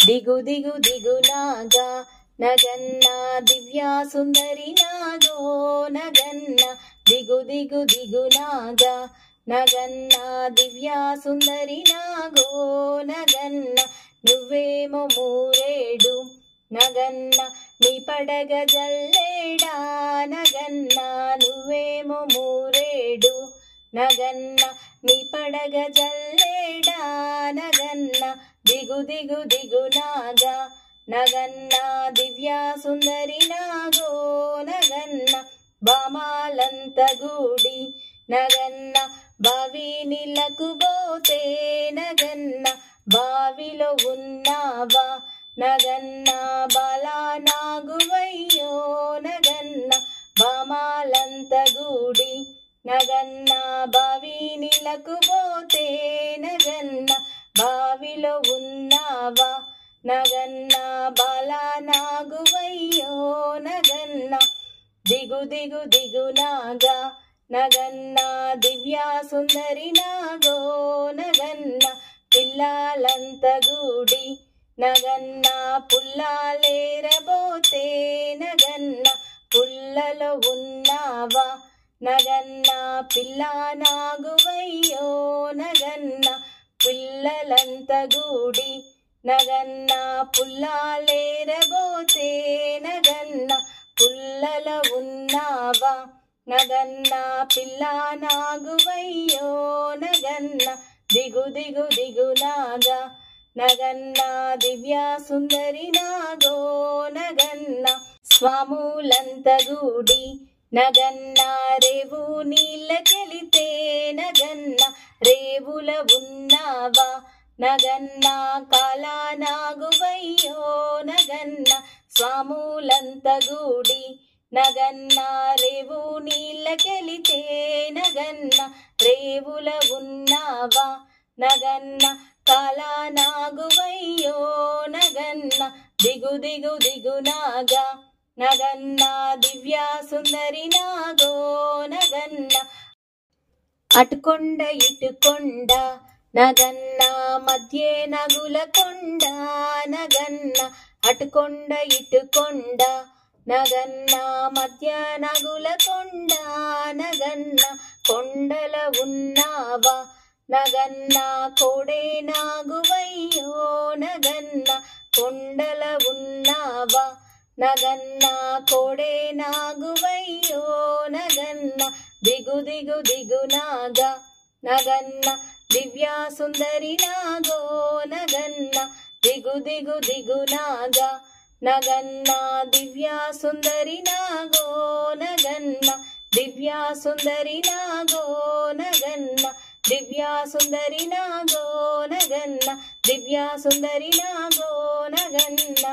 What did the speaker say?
దిగు దిగు దిగు నాగా నగన్న దివ్యా సుందరి నాగో నగన్న దిగు దిగు దిగు నాగా నగన్న దివ్యా సుందరి నాగో నగన్న నువ్వేమో మూరేడు నగన్న నీ పడగ జల్లేడా నగన్న నువ్వేమో మూరేడు నగన్న నీ పడగ జల్లేడా నగన్న దిగు దిగు దిగు నాగా నగన్న దివ్యా సుందరి నాగో నగన్న బామాలంత గూడి నగన్న బావి నీళ్ళకు పోతే నగన్న బావిలో ఉన్నావా నగన్న బాలా నాగువయ్యో నగన్న బామాలంత గూడి నగన్న బావి నీళ్ళకు పోతే నగన్న బావిలో ఉన్నావా నగన్న బాలా నాగువయ్యో నగన్న దిగు దిగు దిగు నాగా నగన్న దివ్యా సుందరి నాగో నగన్న పిల్లాలంత గూడి నగన్న పుల్లాలేరబోతే నగన్న పుల్లలో ఉన్నావా నగన్న పిల్లా నాగువయ్యో నగన్న పిల్లలంత గూడి నగన్న పుల్లాలేరబోతే నగన్న పుల్లలో ఉన్నావా నగన్న పిల్లా నాగువయ్యో నగన్న దిగు దిగు దిగు నాగా నగన్న దివ్యా సుందరి నాగో నగన్న స్వాములంత గూడి నగన్న రేవు నీళ్ళకెళితే నగన్న రేవుల ఉన్నావా నగన్న కాలా నాగువయ్యో నగన్న స్వాములంత గూడి నగన్న రేవు నీళ్ళకెళితే నగన్న రేవుల ఉన్నావా నగన్న కాలా నాగువయ్యో నగన్న దిగు దిగు దిగు నాగా నగన్న దివ్యా సుందరి నాగో నగన్న అటుకొండ ఇటుకొండ నగన్న మధ్యే నగుల కొండ నగన్న అటుకొండ ఇటుకొండ నగన్న మధ్య నగుల కొండ నగన్న కొండల ఉన్నావా నగన్న కోడే నాగువయ్యో నగన్న కొండల ఉన్నావా నగన్న కోడే నాగువయ్యో నగన్న దిగు దిగు దిగు నాగా నగన్న దివ్యా సుందరి నాగో నగన్న దిగు దిగు దిగు నాగా నగన్న దివ్యా సుందరి నాగో నగన్న దివ్యా సుందరి నాగో నగన్న దివ్యా సుందరి నాగో నగన్న దివ్యా సుందరి నాగో నగన్న